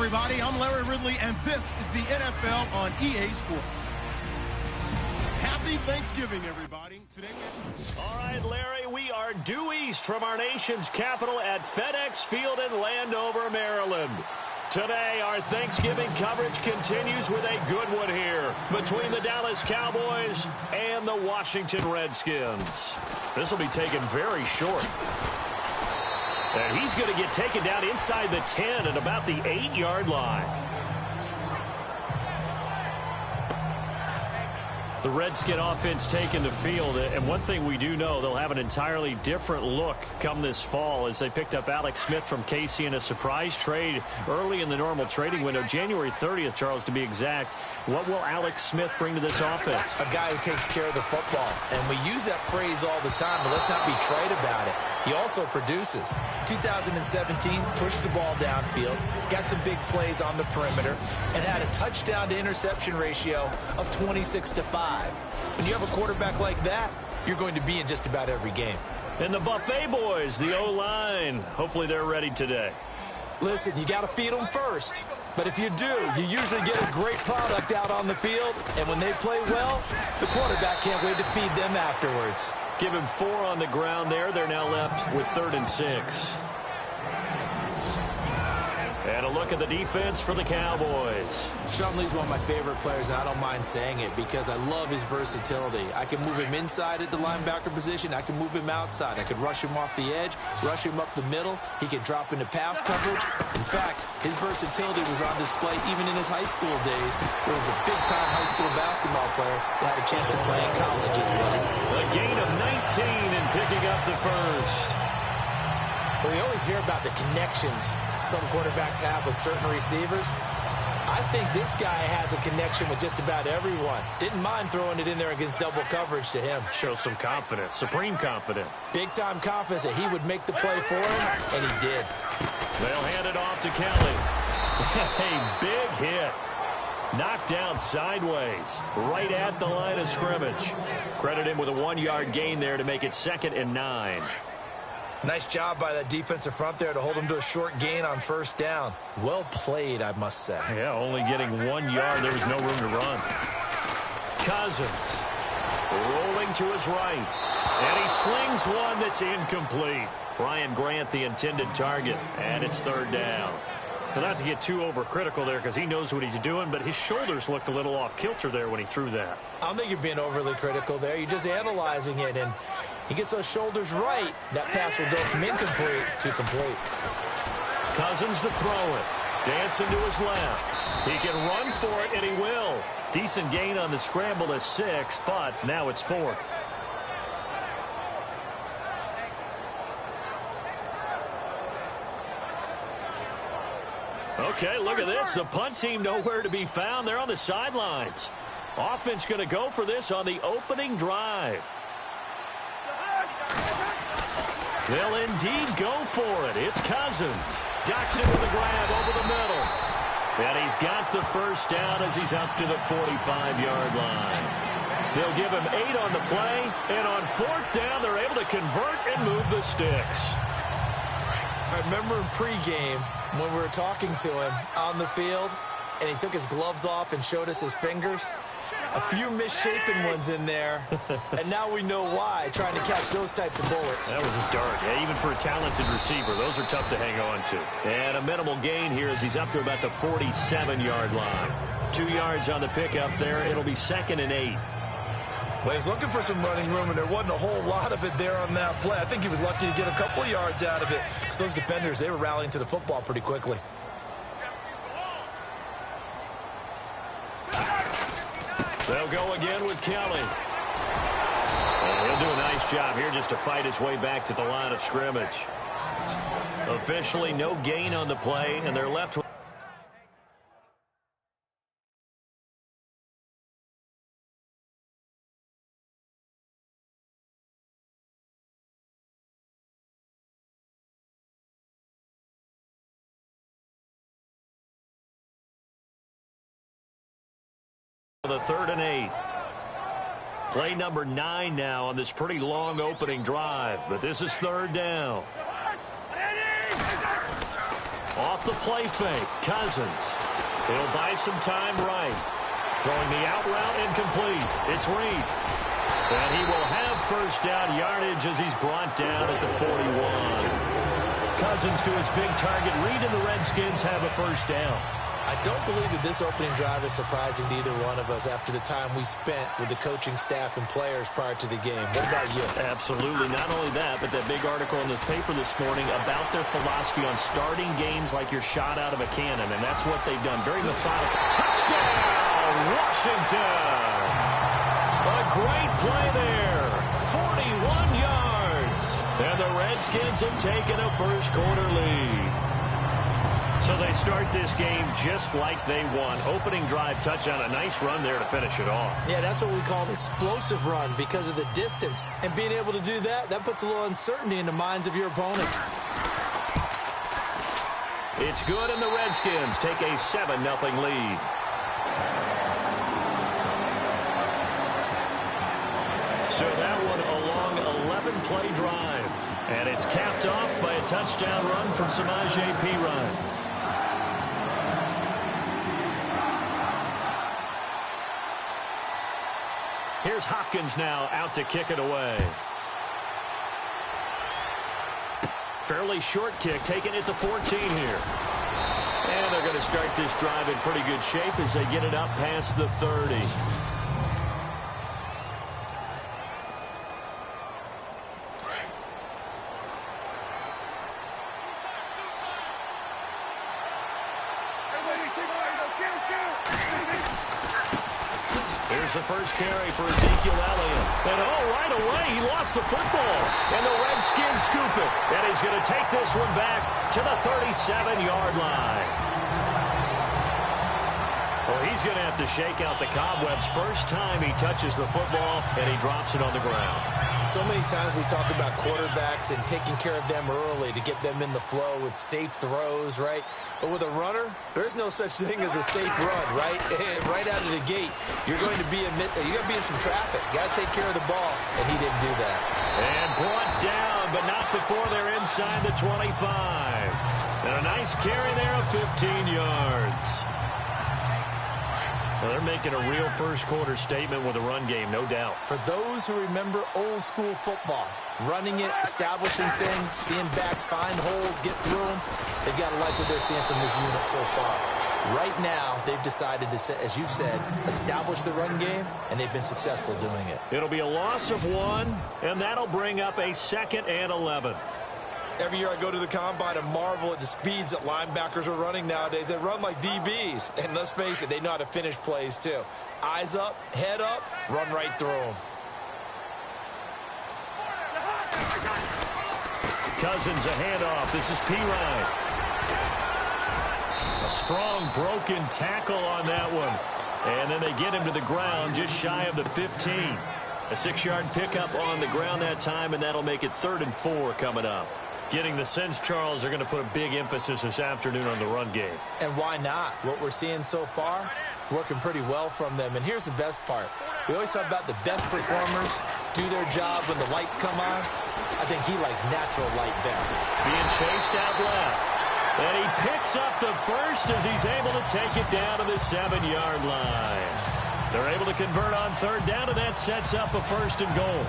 everybody. I'm Larry Ridley, and this is the NFL on EA Sports. Happy Thanksgiving, everybody. Today All right, Larry, we are due east from our nation's capital at FedEx Field in Landover, Maryland. Today, our Thanksgiving coverage continues with a good one here between the Dallas Cowboys and the Washington Redskins. This will be taken very short. And he's going to get taken down inside the 10 at about the 8-yard line. The Redskin offense taking the field, and one thing we do know, they'll have an entirely different look come this fall as they picked up Alex Smith from Casey in a surprise trade early in the normal trading window, January 30th, Charles, to be exact. What will Alex Smith bring to this offense? A guy who takes care of the football, and we use that phrase all the time, but let's not be trite about it. He also produces. 2017, pushed the ball downfield, got some big plays on the perimeter, and had a touchdown-to-interception ratio of 26-5. When you have a quarterback like that, you're going to be in just about every game. And the Buffet boys, the O-line, hopefully they're ready today. Listen, you got to feed them first. But if you do, you usually get a great product out on the field, and when they play well, the quarterback can't wait to feed them afterwards. Give him 4 on the ground there. They're now left with 3rd and 6. And a look at the defense for the Cowboys. Sean Lee's one of my favorite players, and I don't mind saying it because I love his versatility. I can move him inside at the linebacker position. I can move him outside. I could rush him off the edge, rush him up the middle. He could drop into pass coverage. In fact, his versatility was on display even in his high school days, where he was a big-time high school basketball player that had a chance to play in college as well. A gain of 19 and picking up the first. Well, we always hear about the connections some quarterbacks have with certain receivers. I think this guy has a connection with just about everyone. Didn't mind throwing it in there against double coverage to him. Shows some confidence, supreme confidence. Big-time confidence that he would make the play for him, and he did. They'll hand it off to Kelly. A big hit. Knocked down sideways, right at the line of scrimmage. Credit him with a 1-yard gain there to make it 2nd and 9. Nice job by that defensive front there to hold him to a short gain on 1st down. Well played, I must say. Yeah, only getting 1 yard. There was no room to run. Cousins rolling to his right. And he slings one that's incomplete. Ryan Grant, the intended target. And it's 3rd down. Well, not to get too overcritical there because he knows what he's doing, but his shoulders looked a little off kilter there when he threw that. I don't think you're being overly critical there. You're just analyzing it, and he gets those shoulders right. That pass will go from incomplete to complete. Cousins to throw it. Dancing to his left. He can run for it, and he will. Decent gain on the scramble to 6, but now it's 4th. Okay, look at this. The punt team nowhere to be found. They're on the sidelines. Offense going to go for this on the opening drive. They'll indeed go for it. It's Cousins. Ducks it with a grab over the middle. And he's got the 1st down as he's up to the 45-yard line. They'll give him 8 on the play. And on 4th down, they're able to convert and move the sticks. I remember in pregame when we were talking to him on the field, and he took his gloves off and showed us his fingers. A few misshapen ones in there, and now we know why, trying to catch those types of bullets. That was a dart. Yeah, even for a talented receiver, those are tough to hang on to. And a minimal gain here as he's up to about the 47-yard line. 2 yards on the pickup there. It'll be 2nd and 8. Well, he's looking for some running room, and there wasn't a whole lot of it there on that play. I think he was lucky to get a couple of yards out of it, because those defenders, they were rallying to the football pretty quickly. They'll go again with Kelly. And he'll do a nice job here just to fight his way back to the line of scrimmage. Officially no gain on the play, and they're left with the 3rd and 8. Play number 9 now on this pretty long opening drive, but this is 3rd down. Off the play fake, Cousins. He'll buy some time right. Throwing the out route incomplete. It's Reed. And he will have first down yardage as he's brought down at the 41. Cousins to his big target. Reed and the Redskins have a first down. I don't believe that this opening drive is surprising to either one of us after the time we spent with the coaching staff and players prior to the game. What about you? Absolutely. Not only that, but that big article in the paper this morning about their philosophy on starting games like you're shot out of a cannon, and that's what they've done. Very methodical. Touchdown, Washington! A great play there. 41 yards. And the Redskins have taken a first-quarter lead. So they start this game just like they won. Opening drive touchdown, a nice run there to finish it off. Yeah, that's what we call an explosive run because of the distance. And being able to do that, that puts a little uncertainty in the minds of your opponent. It's good, and the Redskins take a 7-0 lead. So that one a long 11-play drive. And it's capped off by a touchdown run from Samaje Perine. Here's Hopkins now out to kick it away. Fairly short kick, taking it to 14 here. And they're going to start this drive in pretty good shape as they get it up past the 30. Here's the first carry for Ezekiel Elliott. And right away, he lost the football. And the Redskins scoop it. And he's going to take this one back to the 37-yard line. Well, he's going to have to shake out the cobwebs first time he touches the football, and he drops it on the ground. So many times we talk about quarterbacks and taking care of them early to get them in the flow with safe throws, right? But with a runner, there is no such thing as a safe run, right? Right out of the gate, you're going to be in some traffic. Got to take care of the ball, and he didn't do that. And brought down, but not before they're inside the 25. And a nice carry there of 15 yards. Well, they're making a real first-quarter statement with a run game, no doubt. For those who remember old-school football, running it, establishing things, seeing backs find holes, get through them, they've got to like what they're seeing from this unit so far. Right now, they've decided to, as you've said, establish the run game, and they've been successful doing it. It'll be a loss of 1, and that'll bring up a 2nd and 11. Every year I go to the combine and marvel at the speeds that linebackers are running nowadays. They run like DBs. And let's face it, they know how to finish plays too. Eyes up, head up, run right through them. Cousins a handoff. This is Perine. A strong broken tackle on that one. And then they get him to the ground just shy of the 15. A 6-yard pickup on the ground that time, and that'll make it 3rd and 4 coming up. Getting the sense, Charles, they're going to put a big emphasis this afternoon on the run game. And why not? What we're seeing so far, working pretty well from them. And here's the best part. We always talk about the best performers do their job when the lights come on. I think he likes natural light best. Being chased out left. And he picks up the first as he's able to take it down to the 7-yard line. They're able to convert on 3rd down, and that sets up a 1st and goal.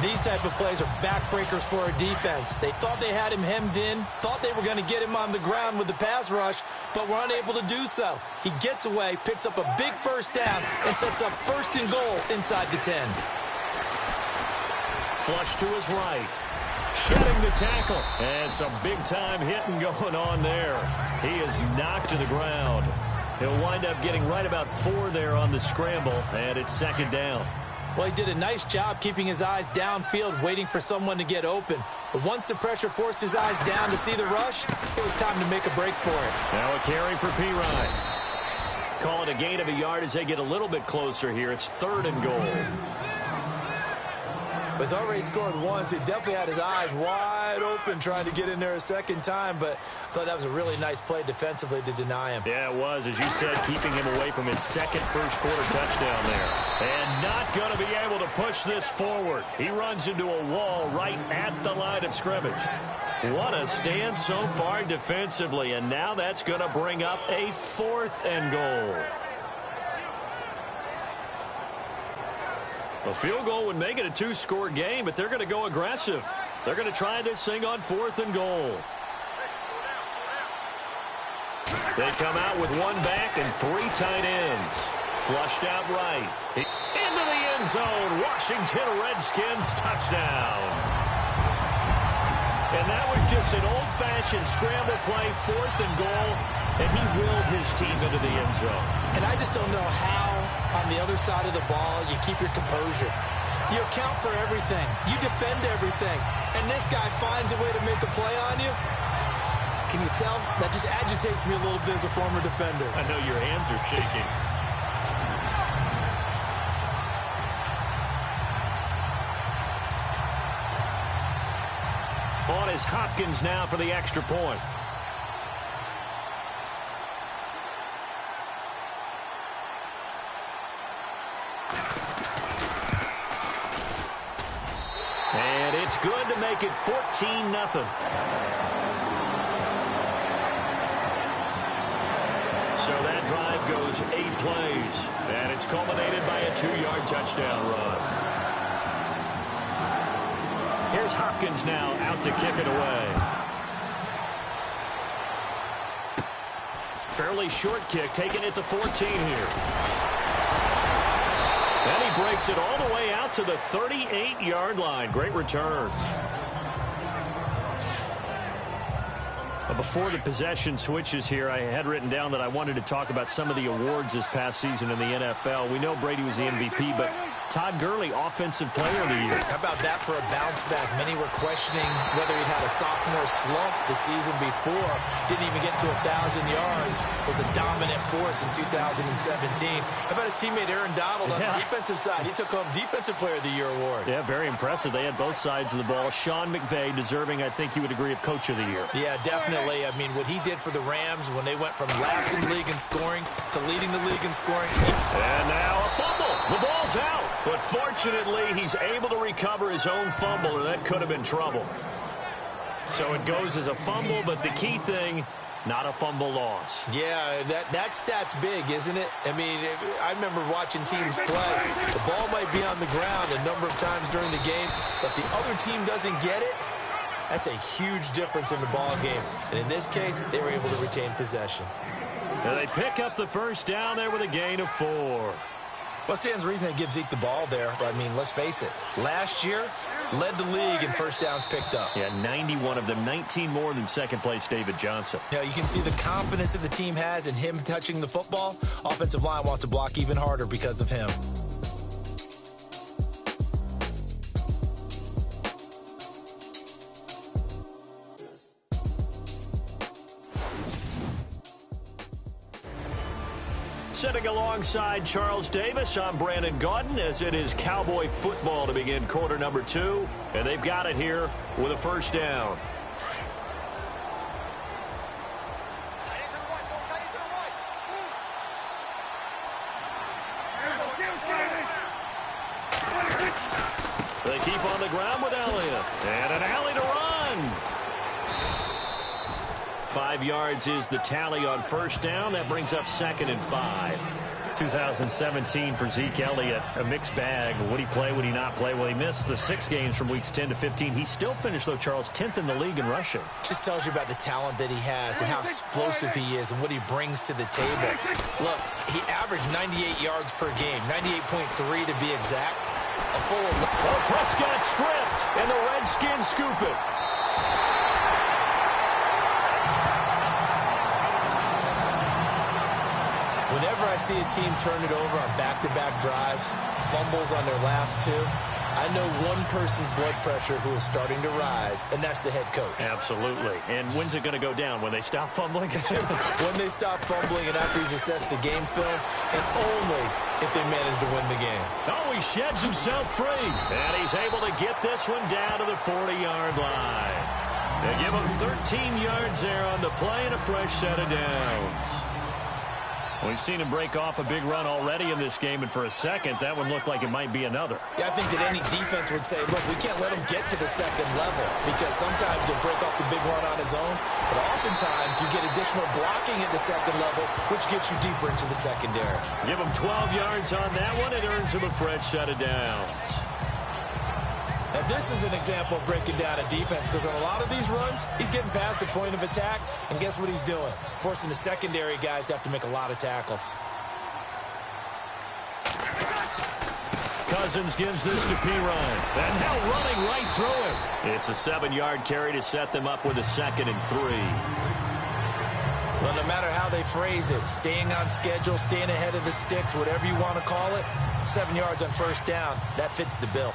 These type of plays are backbreakers for a defense. They thought they had him hemmed in, thought they were going to get him on the ground with the pass rush, but were unable to do so. He gets away, picks up a big 1st down, and sets up 1st and goal inside the 10. Flush to his right. Shedding the tackle. And some big-time hitting going on there. He is knocked to the ground. He'll wind up getting right about 4 there on the scramble, and it's 2nd down. Well, he did a nice job keeping his eyes downfield, waiting for someone to get open. But once the pressure forced his eyes down to see the rush, it was time to make a break for it. Now a carry for Perine. Call it a gain of a yard as they get a little bit closer here. It's 3rd and goal. He's already scored once. He definitely had his eyes wide open trying to get in there a second time, but I thought that was a really nice play defensively to deny him. Yeah, it was, as you said, keeping him away from his second first-quarter touchdown there. And not going to be able to push this forward. He runs into a wall right at the line of scrimmage. What a stand so far defensively, and now that's going to bring up a 4th and goal. A field goal would make it a 2-score game, but they're going to go aggressive. They're going to try this thing on 4th and goal. They come out with 1 back and 3 tight ends. Flushed out right. Into the end zone. Washington Redskins touchdown. And that was just an old-fashioned scramble play, 4th and goal, and he willed his team into the end zone. And I just don't know how, on the other side of the ball, you keep your composure. You account for everything. You defend everything. And this guy finds a way to make a play on you. Can you tell? That just agitates me a little bit as a former defender. I know your hands are shaking. On is Hopkins now for the extra point. And it's good to make it 14-0. So that drive goes 8 plays, and it's culminated by a 2-yard touchdown run. Here's Hopkins now out to kick it away. Fairly short kick, taking it to 14 here. And he breaks it all the way out to the 38-yard line. Great return. Before the possession switches here, I had written down that I wanted to talk about some of the awards this past season in the NFL. We know Brady was the MVP, but Todd Gurley, Offensive Player of the Year. How about that for a bounce back? Many were questioning whether he'd had a sophomore slump the season before. Didn't even get to 1,000 yards. Was a dominant force in 2017. How about his teammate Aaron Donald on the defensive side? He took home Defensive Player of the Year award. Yeah, very impressive. They had both sides of the ball. Sean McVay deserving, I think you would agree, of Coach of the Year. Yeah, definitely. I mean, what he did for the Rams when they went from last in the league in scoring to leading the league in scoring. And now a fumble. The ball's out. But fortunately, he's able to recover his own fumble, and that could have been trouble. So it goes as a fumble, but the key thing, not a fumble loss. Yeah, that stat's big, isn't it? I mean, I remember watching teams play. The ball might be on the ground a number of times during the game, but the other team doesn't get it. That's a huge difference in the ball game. And in this case, they were able to retain possession. And they pick up the first down there with a gain of 4. Well, stands reason they give Zeke the ball there. But, I mean, let's face it. Last year, led the league in first downs picked up. Yeah, 91 of them, 19 more than second-place David Johnson. Yeah, you can see the confidence that the team has in him touching the football. Offensive line wants to block even harder because of him. Sitting alongside Charles Davis, I'm Brandon Gaudin, as it is Cowboy football to begin quarter number 2. And they've got it here with a first down. They keep on the ground with Elliott. And an alley to run. 5 yards is the tally on first down. That brings up 2nd and 5. 2017 for Zeke Elliott, a mixed bag. Would he play, would he not play? Well, he missed the 6 games from weeks 10 to 15. He still finished, though, Charles, 10th in the league in rushing. Just tells you about the talent that he has and how explosive he is and what he brings to the table. Look, he averaged 98 yards per game, 98.3 to be exact. A full... Oh, Prescott stripped, and the Redskins scoop it. Whenever I see a team turn it over on back-to-back drives, fumbles on their last 2, I know one person's blood pressure who is starting to rise, and that's the head coach. Absolutely. And when's it going to go down? When they stop fumbling? When they stop fumbling and after he's assessed the game film, and only if they manage to win the game. Oh, he sheds himself free. And he's able to get this one down to the 40-yard line. They give him 13 yards there on the play and a fresh set of downs. We've seen him break off a big run already in this game, and for a second, that one looked like it might be another. Yeah, I think that any defense would say, look, we can't let him get to the second level because sometimes he'll break off the big run on his own, but oftentimes you get additional blocking at the second level, which gets you deeper into the secondary. Give him 12 yards on that one. It earns him a fresh set of downs. And this is an example of breaking down a defense because on a lot of these runs, he's getting past the point of attack, and guess what he's doing? Forcing the secondary guys to have to make a lot of tackles. Cousins gives this to Pirine. And now running right through him. It's a 7-yard carry to set them up with a 2nd and 3. Well, no matter how they phrase it, staying on schedule, staying ahead of the sticks, whatever you want to call it, 7 yards on first down, that fits the bill.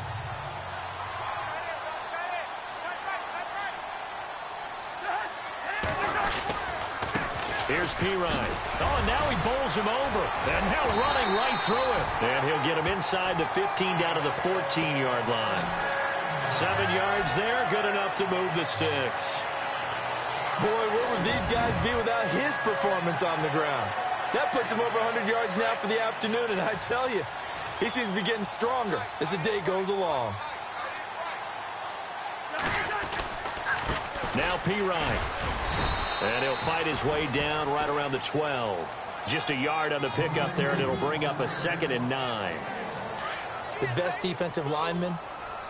Here's Pirine. Oh, and now he bowls him over. And now running right through him. And he'll get him inside the 15 down to the 14-yard line. 7 yards there, good enough to move the sticks. Boy, where would these guys be without his performance on the ground? That puts him over 100 yards now for the afternoon, and I tell you, he seems to be getting stronger as the day goes along. Now Pirine. And he'll fight his way down right around the 12. Just a yard on the pickup there, and it'll bring up a 2nd and 9. The best defensive linemen,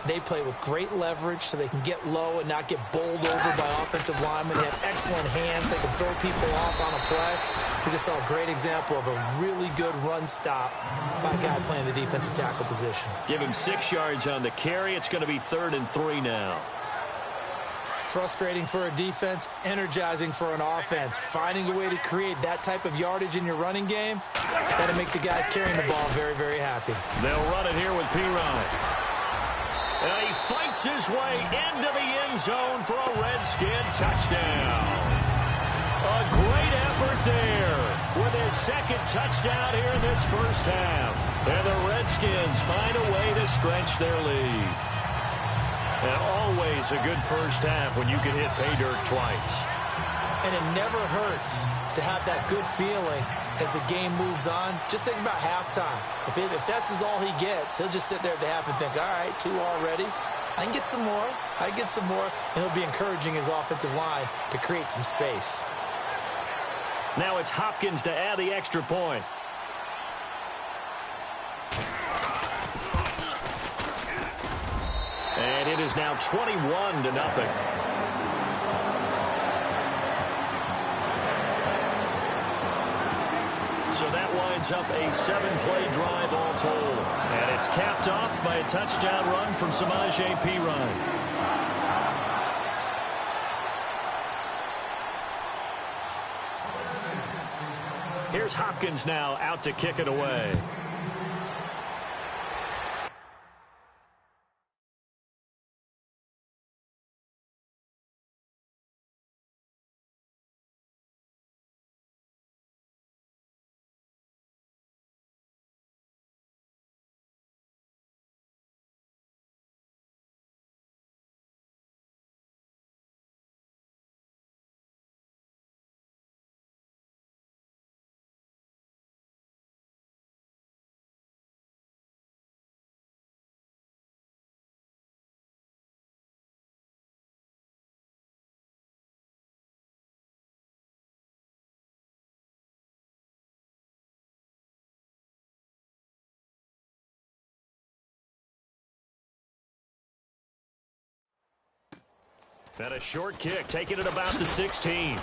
they play with great leverage so they can get low and not get bowled over by offensive linemen. They have excellent hands. They can throw people off on a play. We just saw a great example of a really good run stop by a guy playing the defensive tackle position. Give him 6 yards on the carry. It's going to be 3rd and 3 now. Frustrating for a defense, energizing for an offense. Finding a way to create that type of yardage in your running game, that'll make the guys carrying the ball very, very happy. They'll run it here with Pirine. And he fights his way into the end zone for a Redskin touchdown. A great effort there with his 2nd touchdown here in this first half. And the Redskins find a way to stretch their lead. And always a good first half when you can hit pay dirt twice. And it never hurts to have that good feeling as the game moves on. Just think about halftime. If that's all he gets, he'll just sit there at the half and think, all right, 2 already. I can get some more. I can get some more. And he'll be encouraging his offensive line to create some space. Now it's Hopkins to add the extra point. And it is now 21-0. So that winds up a 7-play drive all told. And it's capped off by a touchdown run from Samaje Perine. Here's Hopkins now out to kick it away. And a short kick, taking it about the 16.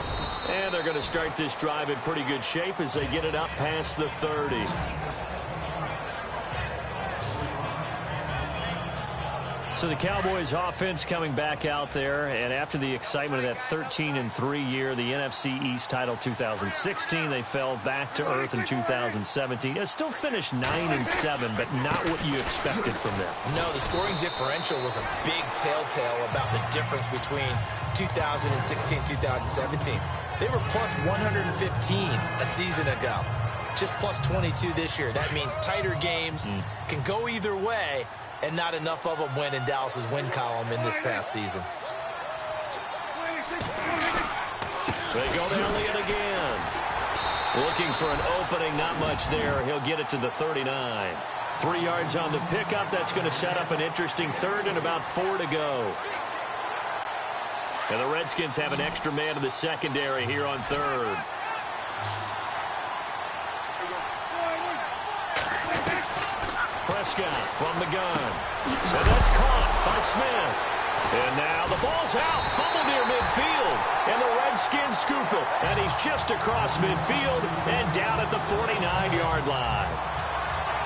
And they're going to start this drive in pretty good shape as they get it up past the 30. So the Cowboys offense coming back out there, and after the excitement of that 13-3 year, the NFC East title 2016, they fell back to earth in 2017. It still finished 9-7, but not what you expected from them. No, the scoring differential was a big telltale about the difference between 2016-2017. They were plus 115 a season ago, just plus 22 this year. That means tighter games can go either way, and not enough of them win in Dallas's win column in this past season. They go to Elliott again. Looking for an opening, not much there. He'll get it to the 39. 3 yards on the pickup. That's going to set up an interesting third and about 4 to go. And the Redskins have an extra man in the secondary here on third. Prescott from the gun. And that's caught by Smith. And now the ball's out. Fumble near midfield. And the Redskins scoop it. And he's just across midfield and down at the 49-yard line.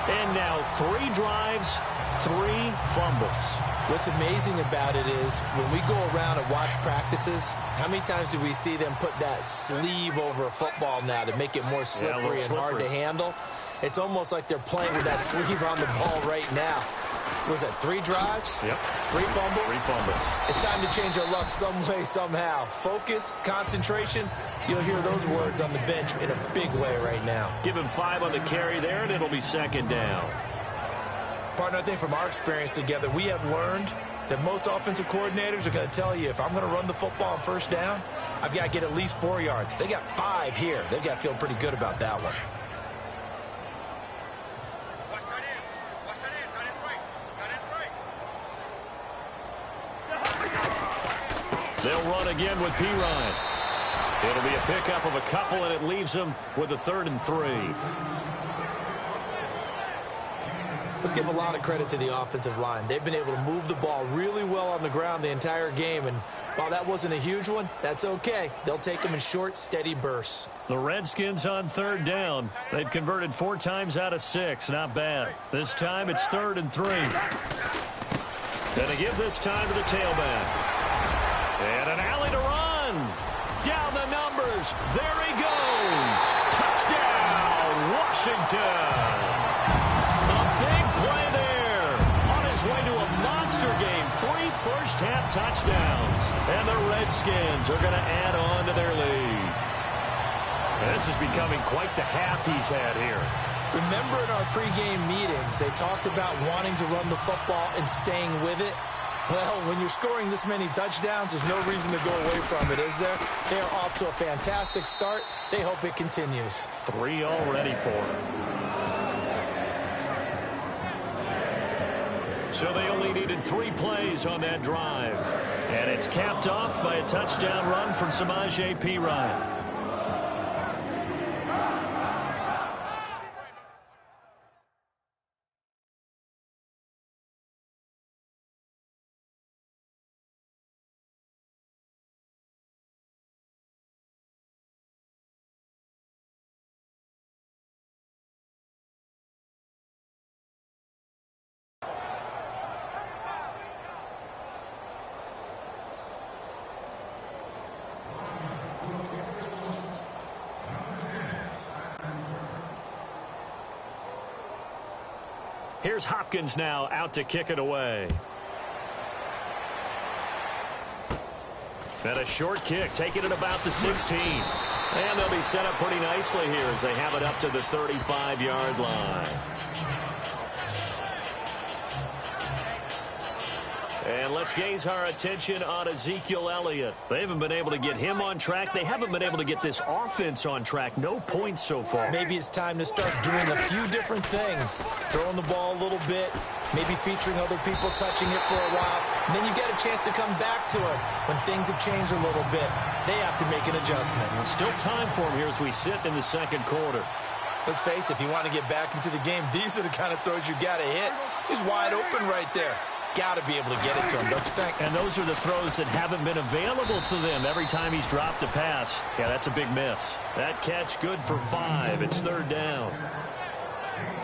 And now 3 drives, 3 fumbles. What's amazing about it is when we go around and watch practices, how many times do we see them put that sleeve over a football now to make it more slippery and hard to handle? It's almost like they're playing with that sleeve on the ball right now. Was it 3 drives? Yep. 3 fumbles? 3 fumbles. It's time to change our luck some way, somehow. Focus, concentration. You'll hear those words on the bench in a big way right now. Give him 5 on the carry there, and it'll be second down. Partner, I think from our experience together, we have learned that most offensive coordinators are going to tell you, if I'm going to run the football on first down, I've got to get at least 4 yards. They got 5 here. They've got to feel pretty good about that one. They'll run again with Pirine. It'll be a pickup of a couple, and it leaves them with a 3rd and 3. Let's give a lot of credit to the offensive line. They've been able to move the ball really well on the ground the entire game, and while that wasn't a huge one, that's okay. They'll take them in short, steady bursts. The Redskins on 3rd down. They've converted 4 times out of 6. Not bad. This time it's 3rd and 3. Gonna give this time to the tailback. And an alley to run. Down the numbers. There he goes. Touchdown, Washington. A big play there. On his way to a monster game. 3 first-half touchdowns. And the Redskins are going to add on to their lead. And this is becoming quite the half he's had here. Remember in our pregame meetings, they talked about wanting to run the football and staying with it. Well, when you're scoring this many touchdowns, there's no reason to go away from it, is there? They are off to a fantastic start. They hope it continues. 3 already for them. So they only needed 3 plays on that drive. And it's capped off by a touchdown run from Samaje Perine. Here's Hopkins now out to kick it away. And a short kick, taking it about the 16. And they'll be set up pretty nicely here as they have it up to the 35-yard line. And let's gaze our attention on Ezekiel Elliott. They haven't been able to get him on track. They haven't been able to get this offense on track. No points so far. Maybe it's time to start doing a few different things. Throwing the ball a little bit, maybe featuring other people touching it for a while. And then you get a chance to come back to it when things have changed a little bit. They have to make an adjustment. Still time for him here as we sit in the second quarter. Let's face it, if you want to get back into the game, these are the kind of throws you got to hit. He's wide open right there. Got to be able to get it to him, don't you think? And those are the throws that haven't been available to them every time he's dropped a pass. Yeah, that's a big miss. That catch good for 5. It's 3rd down.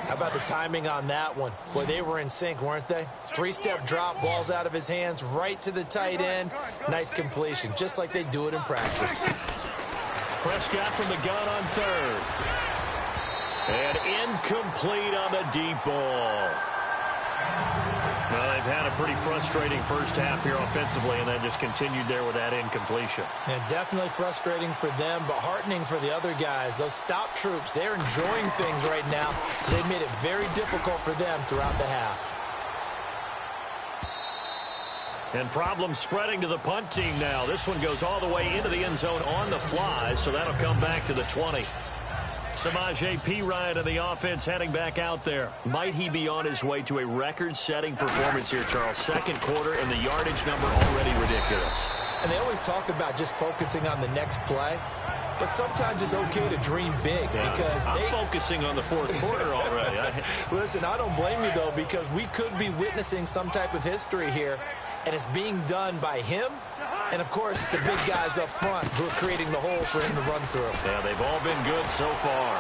How about the timing on that one? Boy, they were in sync, weren't they? Three-step drop, balls out of his hands, right to the tight end. Nice completion, just like they do it in practice. Prescott from the gun on third. And incomplete on the deep ball. Well, they've had a pretty frustrating first half here offensively, and then just continued there with that incompletion. And definitely frustrating for them, but heartening for the other guys. Those stop troops, they're enjoying things right now. They've made it very difficult for them throughout the half. And problems spreading to the punt team now. This one goes all the way into the end zone on the fly, so that'll come back to the 20. Samaje Perine of the offense heading back out there. Might he be on his way to a record-setting performance here, Charles? Second quarter, and the yardage number already ridiculous. And they always talk about just focusing on the next play. But sometimes it's okay to dream big because I'm focusing on the fourth quarter already. Listen, I don't blame you, though, because we could be witnessing some type of history here, and it's being done by him and, of course, the big guys up front who are creating the holes for him to run through. Yeah, they've all been good so far.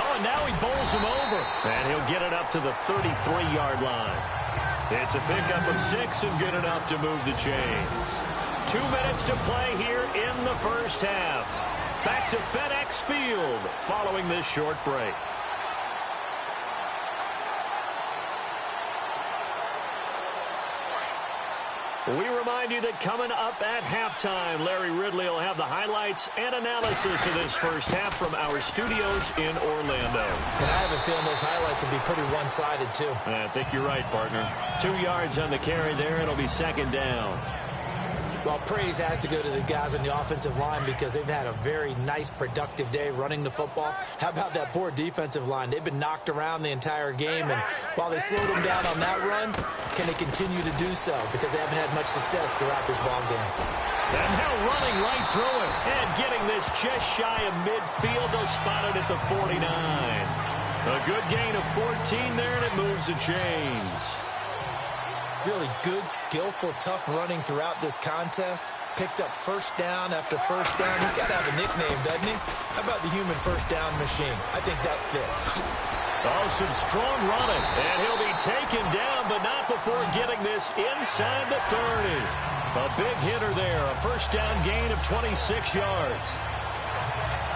Oh, and now he bowls him over. And he'll get it up to the 33-yard line. It's a pickup of 6 and good enough to move the chains. 2 minutes to play here in the first half. Back to FedEx Field following this short break. We remind you that coming up at halftime, Larry Ridley will have the highlights and analysis of this first half from our studios in Orlando. And I have a feeling those highlights will be pretty one-sided, too. I think you're right, partner. 2 yards on the carry there. It'll be second down. Well, praise has to go to the guys on the offensive line because they've had a very nice, productive day running the football. How about that poor defensive line? They've been knocked around the entire game, and while they slowed them down on that run, can they continue to do so? Because they haven't had much success throughout this ball game. And now running right through it and getting this just shy of midfield. They'll spot it at the 49. A good gain of 14 there, and it moves the chains. Really good, skillful, tough running throughout this contest. Picked up first down after first down. He's got to have a nickname, doesn't he? How about the human first down machine? I think that fits. Oh, some strong running. And he'll be taken down, but not before getting this inside the 30. A big hitter there. A first down gain of 26 yards.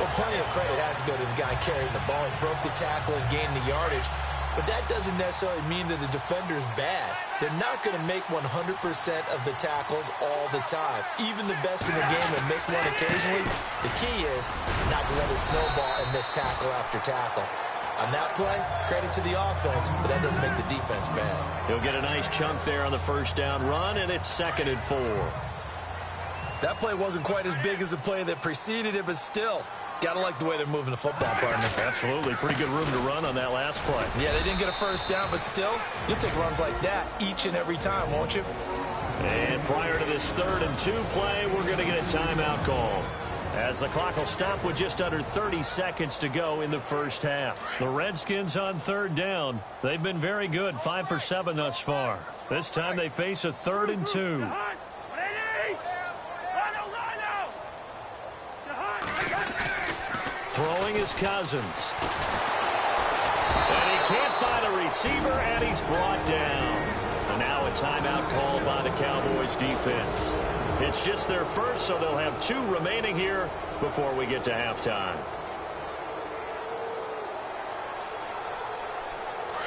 Well, plenty of credit has to go to the guy carrying the ball. He broke the tackle and gained the yardage. But that doesn't necessarily mean that the defender's bad. They're not going to make 100% of the tackles all the time. Even the best in the game will miss one occasionally. The key is not to let it snowball and miss tackle after tackle. On that play, credit to the offense, but that doesn't make the defense bad. He'll get a nice chunk there on the first down run, and it's 2nd and 4. That play wasn't quite as big as the play that preceded it, but still, gotta like the way they're moving the football, partner. Absolutely. Pretty good room to run on that last play. Yeah, they didn't get a first down, but still, you'll take runs like that each and every time, won't you? And prior to this 3rd and 2 play, we're going to get a timeout call, as the clock will stop with just under 30 seconds to go in the first half. The Redskins on 3rd down. They've been very good, 5 for 7 thus far. This time they face a 3rd and 2. Throwing is Cousins. And he can't find a receiver, and he's brought down. And now a timeout called by the Cowboys defense. It's just their first, so they'll have 2 remaining here before we get to halftime.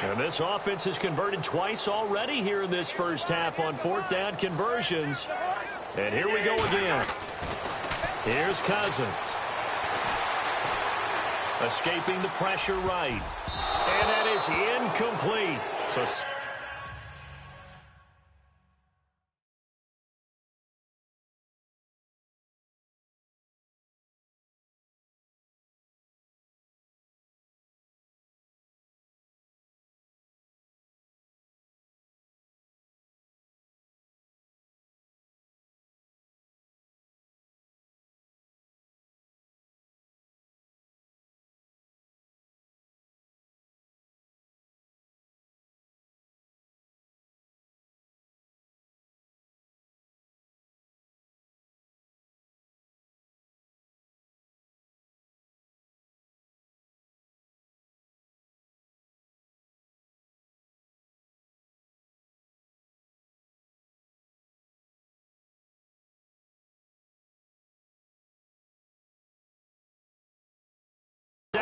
And this offense has converted twice already here in this first half on 4th down conversions. And here we go again. Here's Cousins. Escaping the pressure right. And that is incomplete. So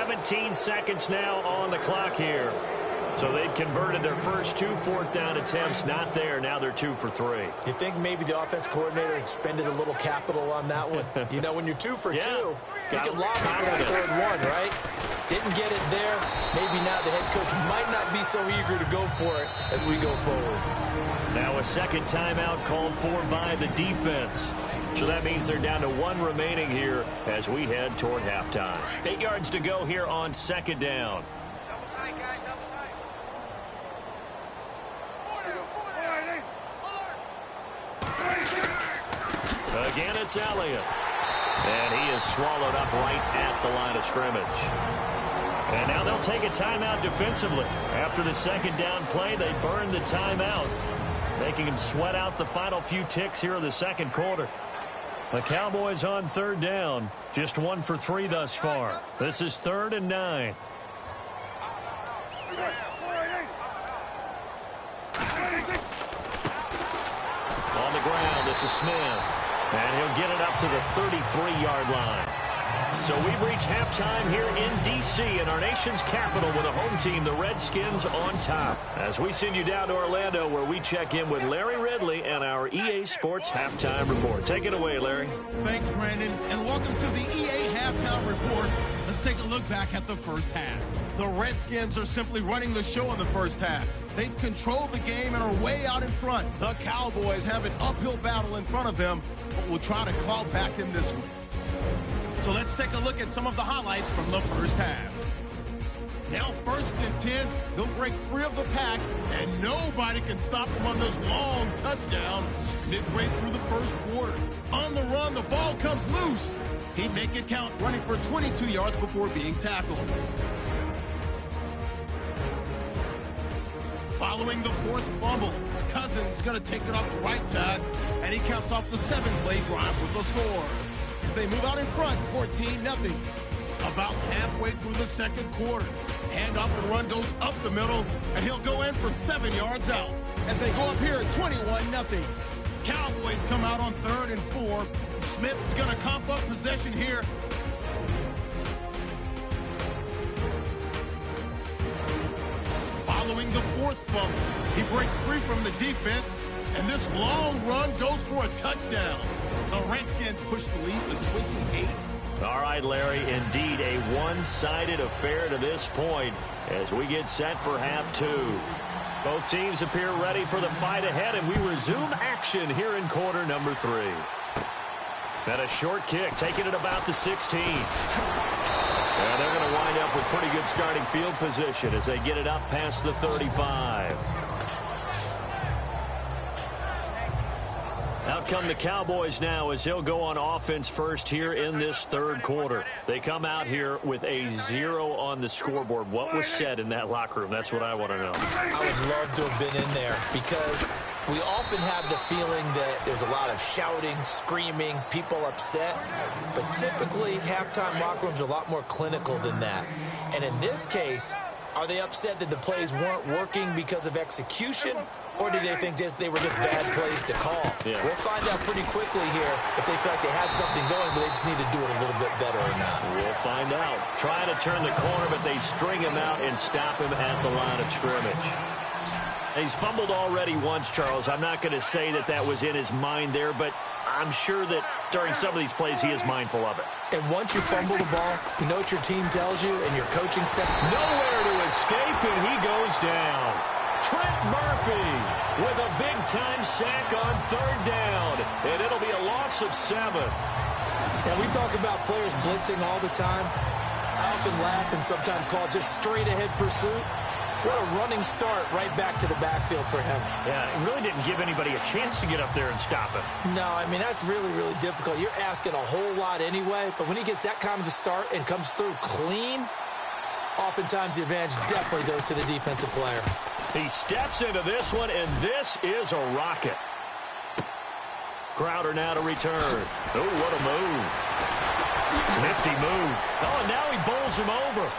17 seconds now on the clock here. So they've converted their first 2 fourth-down attempts. Not there. Now they're 2 for 3. You think maybe the offense coordinator expended a little capital on that one? You know, when you're 2 for 2, you can lob it for that third one, right? Didn't get it there. Maybe now the head coach might not be so eager to go for it as we go forward. Now a second timeout called for by the defense. So that means they're down to 1 remaining here as we head toward halftime. 8 yards to go here on second down. Again, it's Elliott. And he is swallowed up right at the line of scrimmage. And now they'll take a timeout defensively. After the second down play, they burn the timeout, making them sweat out the final few ticks here in the second quarter. The Cowboys on third down, just 1 for 3 thus far. This is 3rd and 9. On the ground, this is Smith. And he'll get it up to the 33-yard line. So we've reached halftime here in D.C. in our nation's capital with a home team, the Redskins, on top. As we send you down to Orlando where we check in with Larry Ridley and our EA Sports Halftime Report. Take it away, Larry. Thanks, Brandon, and welcome to the EA Halftime Report. Let's take a look back at the first half. The Redskins are simply running the show in the first half. They've controlled the game and are way out in front. The Cowboys have an uphill battle in front of them, but will try to claw back in this one. So let's take a look at some of the highlights from the first half. Now 1st and 10, they'll break free of the pack, and nobody can stop them on this long touchdown midway through the first quarter. On the run, the ball comes loose. He'd make it count, running for 22 yards before being tackled. Following the forced fumble, Cousins going to take it off the right side, and he counts off the 7-play drive with a score. As they move out in front, 14-0. About halfway through the second quarter, handoff and run goes up the middle, and he'll go in for 7 yards out. As they go up here at 21-0. Cowboys come out on 3rd and 4. Smith's going to cough up possession here. Following the forced fumble, he breaks free from the defense, and this long run goes for a touchdown. The Redskins push the lead to 28. All right, Larry, indeed a one-sided affair to this point as we get set for half 2. Both teams appear ready for the fight ahead, and we resume action here in quarter number 3. And a short kick, taking it about the 16. And they're going to wind up with pretty good starting field position as they get it up past the 35. Out come the Cowboys now as he'll go on offense first here in this third quarter. They come out here with a 0 on the scoreboard. What was said in that locker room? That's what I want to know. I would love to have been in there because we often have the feeling that there's a lot of shouting, screaming, people upset. But typically, halftime locker rooms are a lot more clinical than that. And in this case, are they upset that the plays weren't working because of execution? Or do they think they were just bad plays to call? Yeah. We'll find out pretty quickly here if they feel like they had something going, but they just need to do it a little bit better or not. We'll find out. Trying to turn the corner, but they string him out and stop him at the line of scrimmage. He's fumbled already once, Charles. I'm not going to say that that was in his mind there, but I'm sure that during some of these plays he is mindful of it. And once you fumble the ball, you know what your team tells you and your coaching staff? Nowhere to escape, and he goes down. Trent Murphy with a big-time sack on 3rd down, and it'll be a loss of 7. And we talk about players blitzing all the time. I often laugh and sometimes call it just straight-ahead pursuit. What a running start right back to the backfield for him. Yeah, it really didn't give anybody a chance to get up there and stop him. No, I mean, that's really, really difficult. You're asking a whole lot anyway, but when he gets that kind of a start and comes through clean, oftentimes the advantage definitely goes to the defensive player. He steps into this one, and this is a rocket. Crowder now to return. Oh, what a move. Nifty move. Oh, and now he bowls him over.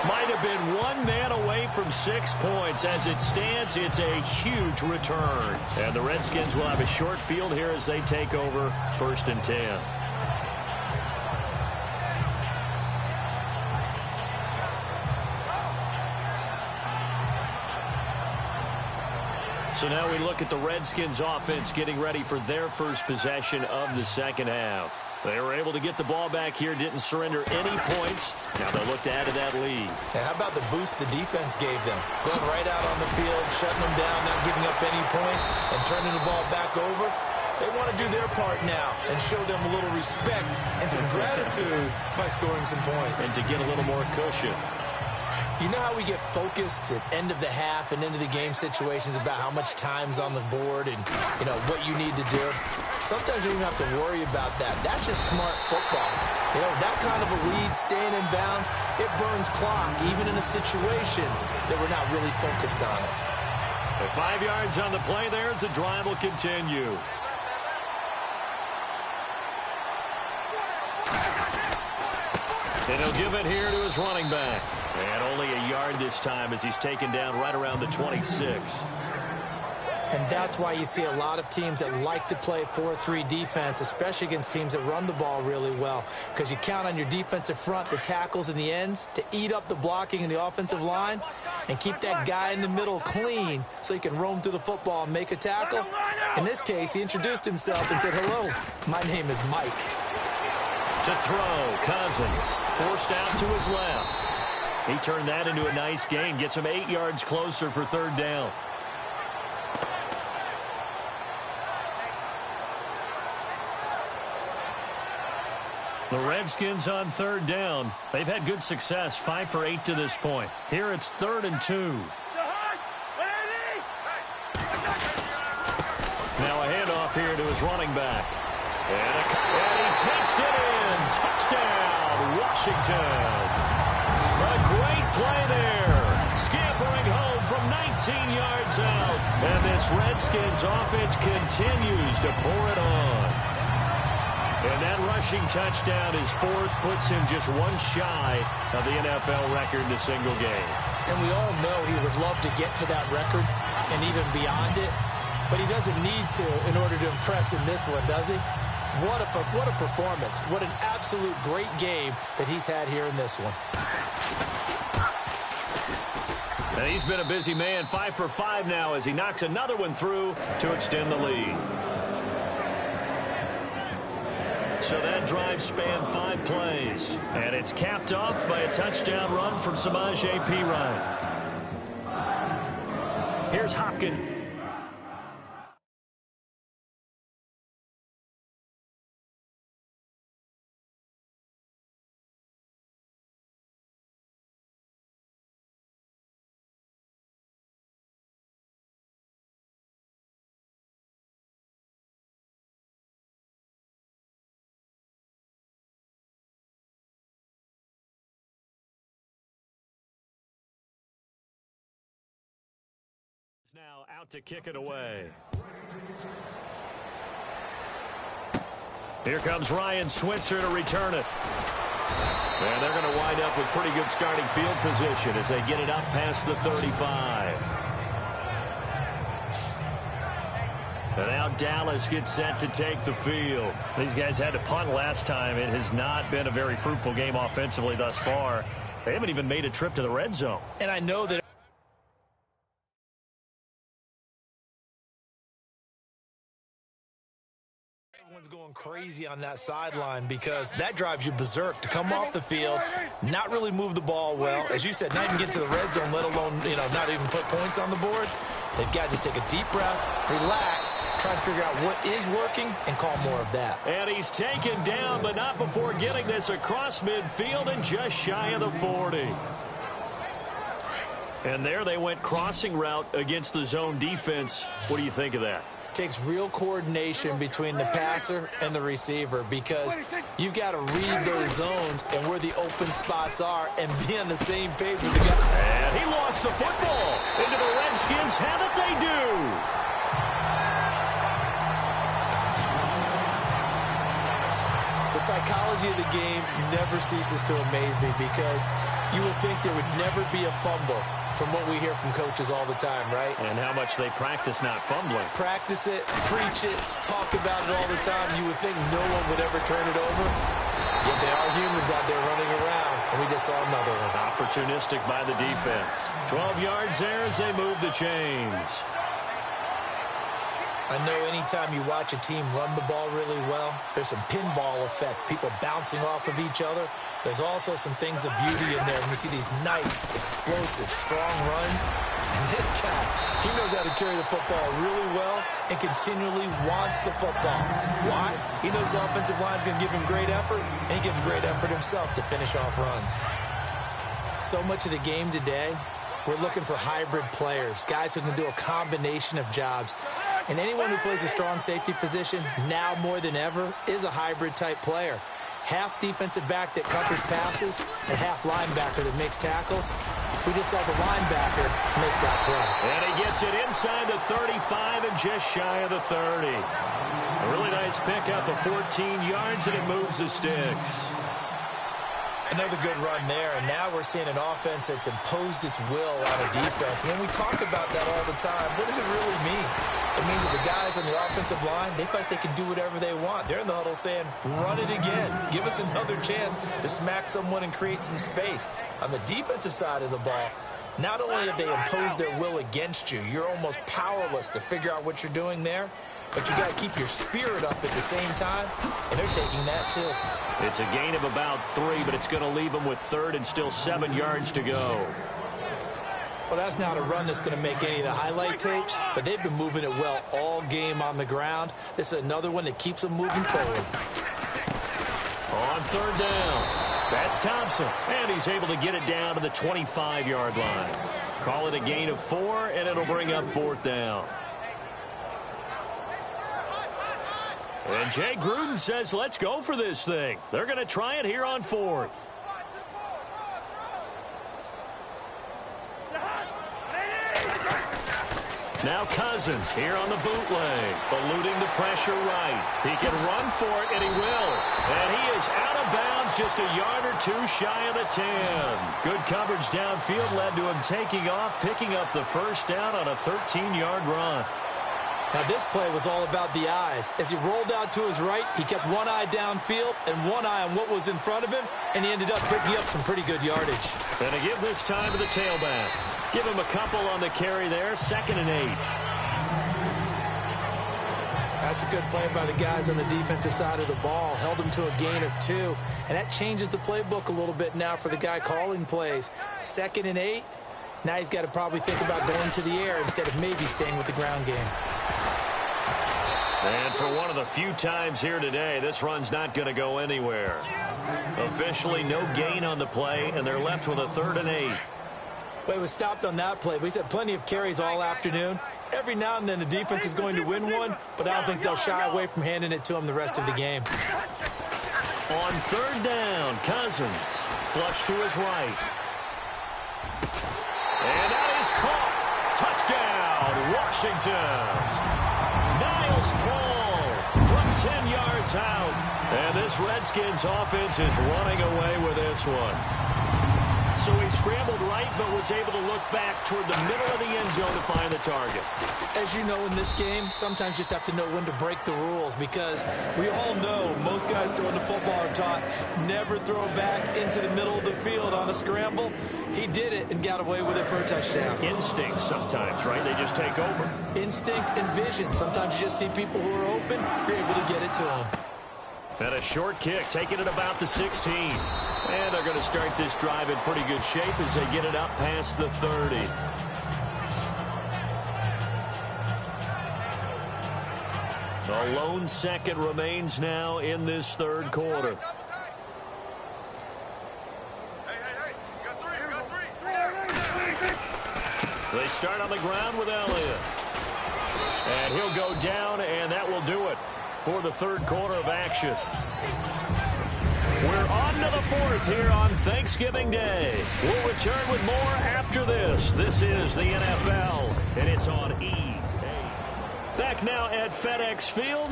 Might have been one man away from 6 points. As it stands, it's a huge return. And the Redskins will have a short field here as they take over 1st and 10. So now we look at the Redskins offense getting ready for their first possession of the second half. They were able to get the ball back here, didn't surrender any points. Now they'll look to add to that lead. Yeah, how about the boost the defense gave them? Going right out on the field, shutting them down, not giving up any points, and turning the ball back over. They want to do their part now and show them a little respect and some gratitude by scoring some points. And to get a little more cushion. You know how we get focused at end of the half and end of the game situations about how much time's on the board and, you know, what you need to do? Sometimes you don't have to worry about that. That's just smart football. You know, that kind of a lead, staying in bounds, it burns clock, even in a situation that we're not really focused on it. The 5 yards on the play there as the drive will continue. And he'll give it here to his running back. And only a yard this time as he's taken down right around the 26. And that's why you see a lot of teams that like to play 4-3 defense, especially against teams that run the ball really well, because you count on your defensive front, the tackles and the ends, to eat up the blocking in the offensive line and keep that guy in the middle clean so he can roam through the football and make a tackle. In this case, he introduced himself and said, "Hello, my name is Mike." To throw, Cousins forced out to his left. He turned that into a nice gain, gets him 8 yards closer for third down. The Redskins on third down. They've had good success, 5 for 8 to this point. Here it's 3rd and 2. Now a handoff here to his running back. And he takes it in. Touchdown, Washington. A great play there. Scampering home from 19 yards out. And this Redskins offense continues to pour it on. And that rushing touchdown is 4th, puts him just one shy of the NFL record in a single game. And we all know he would love to get to that record and even beyond it. But he doesn't need to in order to impress in this one, does he? What a performance. What an absolute great game that he's had here in this one. And he's been a busy man, 5 for 5 now as he knocks another one through to extend the lead. So that drive spanned 5 plays. And it's capped off by a touchdown run from Samaje Perine. Here's Hopkins. Now out to kick it away. Here comes Ryan Switzer to return it. And they're going to wind up with pretty good starting field position as they get it up past the 35. And now Dallas gets set to take the field. These guys had to punt last time. It has not been a very fruitful game offensively thus far. They haven't even made a trip to the red zone. And I know that everyone's going crazy on that sideline because that drives you berserk to come off the field, not really move the ball well. As you said, not even get to the red zone, let alone, not even put points on the board. They've got to just take a deep breath, relax, try and figure out what is working, and call more of that. And he's taken down, but not before getting this across midfield and just shy of the 40. And there they went crossing route against the zone defense. What do you think of that? Takes real coordination between the passer and the receiver because you've got to read those zones and where the open spots are and be on the same page with the guy. And he lost the football. Into the Redskins have it, they do. The psychology of the game never ceases to amaze me because you would think there would never be a fumble from what we hear from coaches all the time, right? And how much they practice not fumbling. Practice it, preach it, talk about it all the time. You would think no one would ever turn it over. Yet there are humans out there running around, and we just saw another one. Opportunistic by the defense. 12 yards there as they move the chains. I know anytime you watch a team run the ball really well, there's some pinball effect, people bouncing off of each other. There's also some things of beauty in there when you see these nice, explosive, strong runs. And this guy, he knows how to carry the football really well and continually wants the football. Why? He knows the offensive line's going to give him great effort, and he gives great effort himself to finish off runs. So much of the game today, we're looking for hybrid players, guys who can do a combination of jobs. And anyone who plays a strong safety position, now more than ever, is a hybrid type player. Half defensive back that covers passes and half linebacker that makes tackles. We just saw the linebacker make that play. And he gets it inside the 35 and just shy of the 30. A really nice pickup of 14 yards, and it moves the sticks. Another good run there, and now we're seeing an offense that's imposed its will on a defense. When we talk about that all the time, what does it really mean? It means that the guys on the offensive line, they feel like they can do whatever they want. They're in the huddle saying, run it again. Give us another chance to smack someone and create some space. On the defensive side of the ball, not only have they imposed their will against you, you're almost powerless to figure out what you're doing there, but you got to keep your spirit up at the same time, and they're taking that too. It's a gain of about 3, but it's going to leave them with 3rd and still 7 yards to go. Well, that's not a run that's going to make any of the highlight tapes, but they've been moving it well all game on the ground. This is another one that keeps them moving forward. On 3rd down, that's Thompson, and he's able to get it down to the 25-yard line. Call it a gain of 4, and it'll bring up 4th down. And Jay Gruden says, let's go for this thing. They're going to try it here on 4th. Now Cousins here on the bootleg, eluding the pressure right. He can run for it, and he will. And he is out of bounds, just a yard or 2 shy of the 10. Good coverage downfield led to him taking off, picking up the 1st down on a 13-yard run. Now, this play was all about the eyes. As he rolled out to his right, he kept one eye downfield and one eye on what was in front of him, and he ended up picking up some pretty good yardage. And to give this time to the tailback. Give him a couple on the carry there, 2nd and 8. That's a good play by the guys on the defensive side of the ball. Held him to a gain of 2, and that changes the playbook a little bit now for the guy calling plays. 2nd and 8. Now he's got to probably think about going to the air instead of maybe staying with the ground game. And for one of the few times here today, this run's not going to go anywhere. Officially no gain on the play, and they're left with a 3rd and 8. Well, he was stopped on that play, but he's had plenty of carries all afternoon. Every now and then the defense is going to win one, but I don't think they'll shy away from handing it to him the rest of the game. On 3rd down, Cousins flush to his right. And that is caught. Touchdown, Washington. Niles Paul from 10 yards out. And this Redskins offense is running away with this one. So he scrambled right, but was able to look back toward the middle of the end zone to find the target. As you know, in this game, sometimes you just have to know when to break the rules, because we all know most guys throwing the football are taught never throw back into the middle of the field on a scramble. He did it and got away with it for a touchdown. Instinct sometimes, right? They just take over. Instinct and vision. Sometimes you just see people who are open, you're able to get it to them. And a short kick, taking it about the 16. And they're going to start this drive in pretty good shape as they get it up past the 30. A lone second remains now in this 3rd quarter. They start on the ground with Elliott. And he'll go down, and that will do it for the 3rd quarter of action. We're on to the 4th here on Thanksgiving Day. We'll return with more after this. This is the NFL, and it's on EA. Back now at FedEx Field,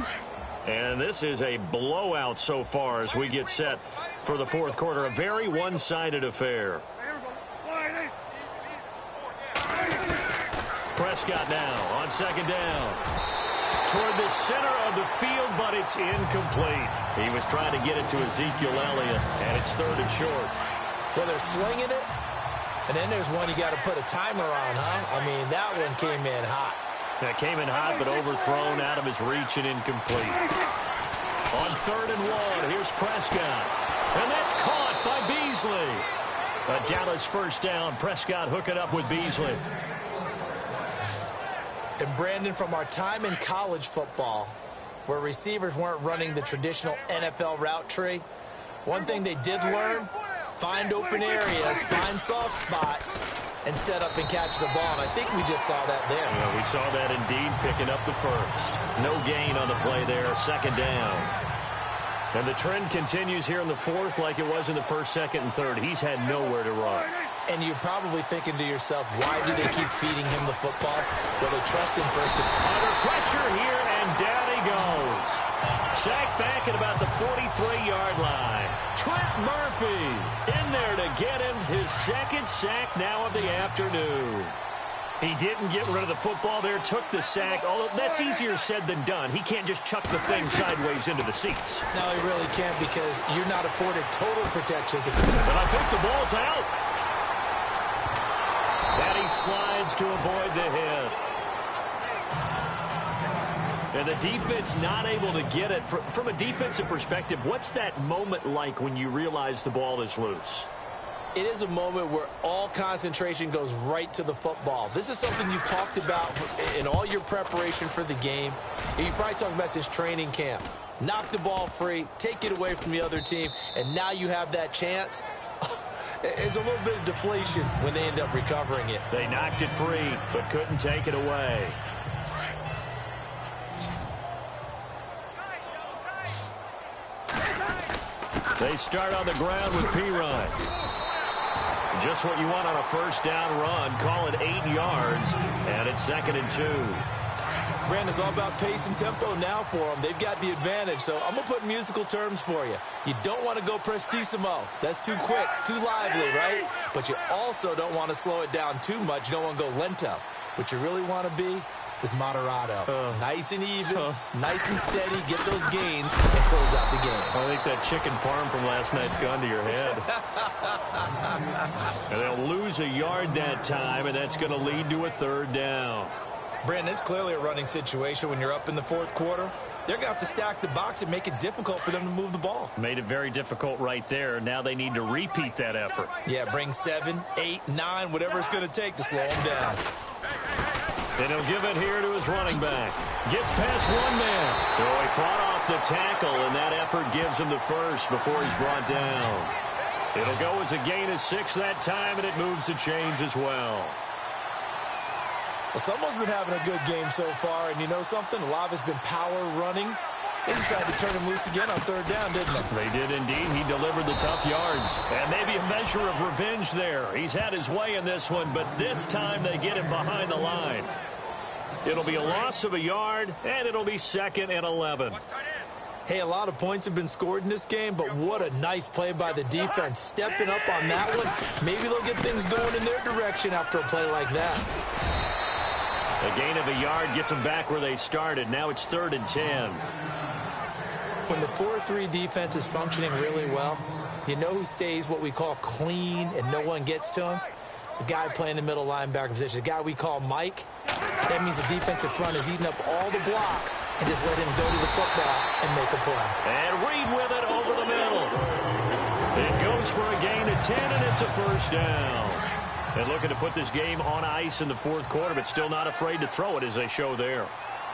and this is a blowout so far as we get set for the 4th quarter. A very one-sided affair. Prescott now on 2nd down. Toward the center of the field, but it's incomplete. He was trying to get it to Ezekiel Elliott, and it's 3rd and short. Well, they're slinging it, and then there's one you got to put a timer on, huh? I mean, that one came in hot. That came in hot, but overthrown out of his reach and incomplete. On 3rd and 1, here's Prescott. And that's caught by Beasley. A Dallas first down. Prescott hooking up with Beasley. And Brandon, from our time in college football, where receivers weren't running the traditional NFL route tree, one thing they did learn, find open areas, find soft spots, and set up and catch the ball. And I think we just saw that there. Yeah, we saw that indeed, picking up the first. No gain on the play there, 2nd down. And the trend continues here in the 4th like it was in the 1st, 2nd, and 3rd. He's had nowhere to run. And you're probably thinking to yourself, why do they keep feeding him the football? Well, they trust him first. Under pressure here, and down he goes. Sacked back at about the 43-yard line. Trent Murphy in there to get him his 2nd sack now of the afternoon. He didn't get rid of the football there, took the sack. Although that's easier said than done. He can't just chuck the thing sideways into the seats. No, he really can't, because you're not afforded total protections. But I think the ball's out. And he slides to avoid the hit. And the defense not able to get it. From a defensive perspective, what's that moment like when you realize the ball is loose? It is a moment where all concentration goes right to the football. This is something you've talked about in all your preparation for the game. And you probably talked about since training camp. Knock the ball free, take it away from the other team, and now you have that chance. It's a little bit of deflation when they end up recovering it. They knocked it free, but couldn't take it away. They start on the ground with Pirine. Just what you want on a 1st down run. Call it 8 yards, and it's 2nd and 2. Brandon, it's all about pace and tempo now for them. They've got the advantage, so I'm going to put musical terms for you. You don't want to go prestissimo. That's too quick, too lively, right? But you also don't want to slow it down too much. You don't want to go lento. What you really want to be is moderato. Nice and even, nice and steady, get those gains, and close out the game. I think that chicken parm from last night's gone to your head. And they'll lose a yard that time, and that's going to lead to a 3rd down. Brandon, it's clearly a running situation when you're up in the 4th quarter. They're going to have to stack the box and make it difficult for them to move the ball. Made it very difficult right there. Now they need to repeat that effort. Yeah, bring 7, 8, 9, whatever it's going to take to slow them down. And he'll give it here to his running back. Gets past one man. So he fought off the tackle, and that effort gives him the first before he's brought down. It'll go as a gain of 6 that time, and it moves the chains as well. Well, someone's been having a good game so far, and you know something? A lot of it's been power running. They decided to turn him loose again on 3rd down, didn't they? They did indeed. He delivered the tough yards. And maybe a measure of revenge there. He's had his way in this one, but this time they get him behind the line. It'll be a loss of a yard, and it'll be 2nd and 11. Hey, a lot of points have been scored in this game, but what a nice play by the defense. Stepping up on that one, maybe they'll get things going in their direction after a play like that. A gain of a yard gets them back where they started. Now it's 3rd and 10. When the 4-3 defense is functioning really well, you know who stays what we call clean and no one gets to him? The guy playing the middle linebacker position, the guy we call Mike. That means the defensive front is eating up all the blocks and just let him go to the football and make a play. And Reed with it over the middle. It goes for a gain of 10, and it's a 1st down. And looking to put this game on ice in the 4th quarter, but still not afraid to throw it as they show there.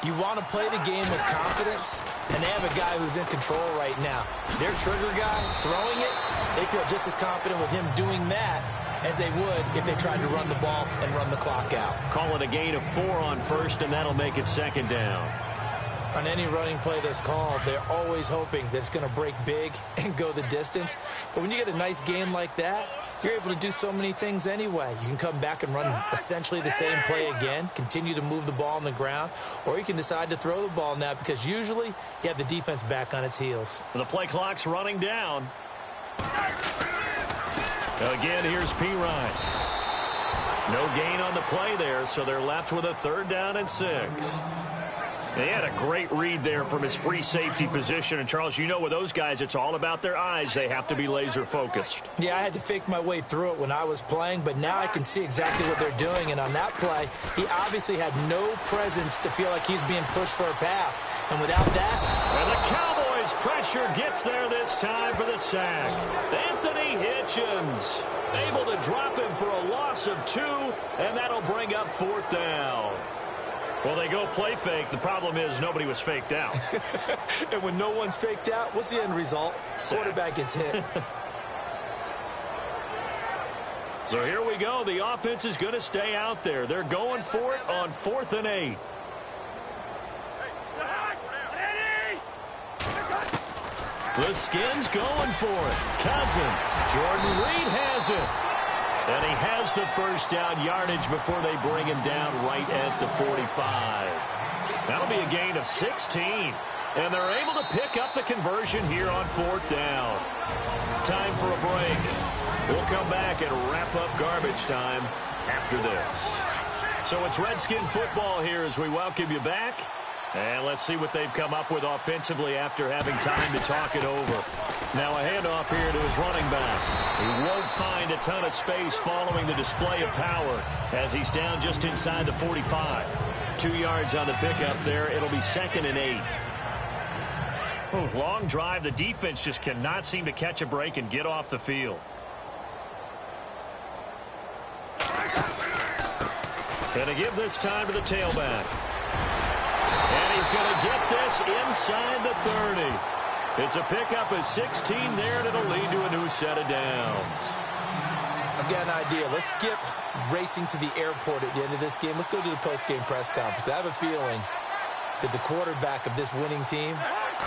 You want to play the game with confidence, and they have a guy who's in control right now. Their trigger guy throwing it, they feel just as confident with him doing that as they would if they tried to run the ball and run the clock out. Call it a gain of 4 on 1st, and that'll make it 2nd down. On any running play that's called, they're always hoping that it's going to break big and go the distance. But when you get a nice game like that, you're able to do so many things anyway. You can come back and run essentially the same play again, continue to move the ball on the ground, or you can decide to throw the ball now because usually you have the defense back on its heels. The play clock's running down. Again, here's Pirine. No gain on the play there, so they're left with a 3rd down and 6. He had a great read there from his free safety position. And, Charles, you know with those guys, it's all about their eyes. They have to be laser focused. Yeah, I had to fake my way through it when I was playing, but now I can see exactly what they're doing. And on that play, he obviously had no presence to feel like he's being pushed for a pass. And without that... And the Cowboys' pressure gets there this time for the sack. Anthony Hitchens able to drop him for a loss of 2, and that'll bring up 4th down. Well, they go play fake. The problem is nobody was faked out. And when no one's faked out, what's the end result? Quarterback gets hit. So here we go. The offense is going to stay out there. They're going for it on 4th and 8. The Skins going for it. Cousins. Jordan Reed has it. And he has the first down yardage before they bring him down right at the 45. That'll be a gain of 16. And they're able to pick up the conversion here on 4th down. Time for a break. We'll come back and wrap up garbage time after this. So it's Redskin football here as we welcome you back. And let's see what they've come up with offensively after having time to talk it over. Now a handoff here to his running back. He won't find a ton of space following the display of power as he's down just inside the 45. 2 yards on the pickup there. It'll be 2nd and 8. Oh, long drive. The defense just cannot seem to catch a break and get off the field. And to give this time to the tailback. And he's going to get this inside the 30. It's a pickup of 16 there, and it'll lead to a new set of downs. I've got an idea. Let's skip racing to the airport at the end of this game. Let's go to the post-game press conference. I have a feeling that the quarterback of this winning team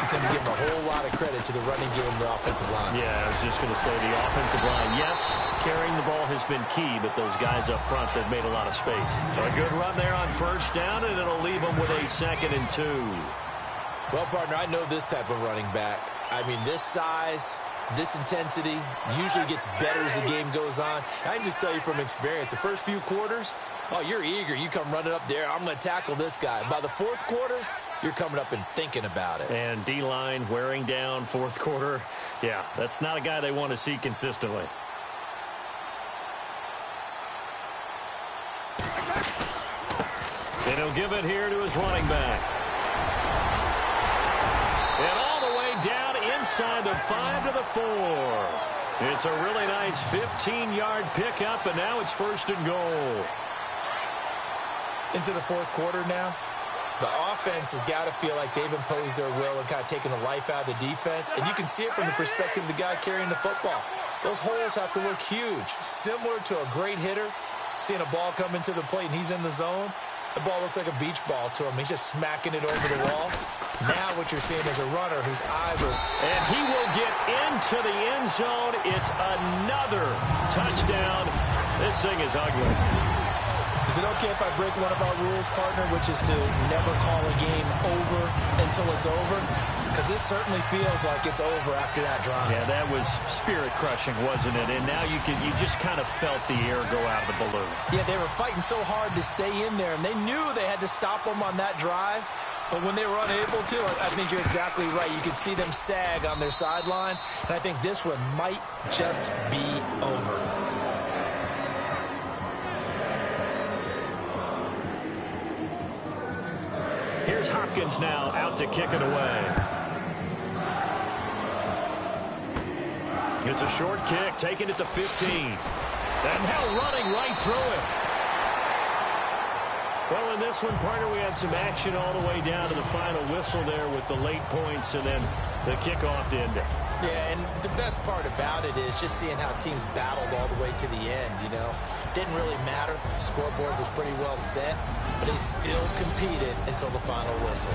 is going to give him a whole lot of credit to the running game and the offensive line. Yeah, I was just going to say the offensive line. Yes, carrying the ball has been key, but those guys up front, they've made a lot of space. A good run there on 1st down, and it'll leave them with a 2nd and 2. Well, partner, I know this type of running back. I mean, this size, this intensity usually gets better as the game goes on. I can just tell you from experience, the first few quarters, oh, you're eager. You come running up there. I'm going to tackle this guy. By the 4th quarter, you're coming up and thinking about it. And D-line wearing down 4th quarter. Yeah, that's not a guy they want to see consistently. And he'll give it here to his running back. And all the way down inside the 5 to the 4. It's a really nice 15-yard pickup, and now it's 1st and goal. Into the 4th quarter now. The offense has got to feel like they've imposed their will and kind of taken the life out of the defense. And you can see it from the perspective of the guy carrying the football. Those holes have to look huge. Similar to a great hitter, seeing a ball come into the plate and he's in the zone. The ball looks like a beach ball to him. He's just smacking it over the wall. Now what you're seeing is a runner whose eyes are... And he will get into the end zone. It's another touchdown. This thing is ugly. Is it okay if I break one of our rules, partner, which is to never call a game over until it's over? Because this certainly feels like it's over after that drive. Yeah, that was spirit-crushing, wasn't it? And now you just kind of felt the air go out of the balloon. Yeah, they were fighting so hard to stay in there, and they knew they had to stop them on that drive. But when they were unable to, I think you're exactly right. You could see them sag on their sideline, and I think this one might just be over. Here's Hopkins now out to kick it away. It's a short kick, taking it to 15. And now running right through it. Well, in this one, partner, we had some action all the way down to the final whistle there with the late points and then the kickoff to end it. Yeah, and the best part about it is just seeing how teams battled all the way to the end, you know. Didn't really matter. The scoreboard was pretty well set, but they still competed until the final whistle.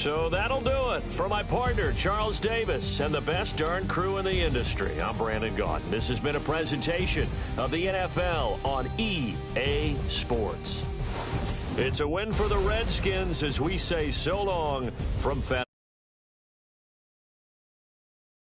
So that'll do it. For my partner, Charles Davis, and the best darn crew in the industry, I'm Brandon Gaudin. This has been a presentation of the NFL on EA Sports. It's a win for the Redskins as we say so long from FedEx.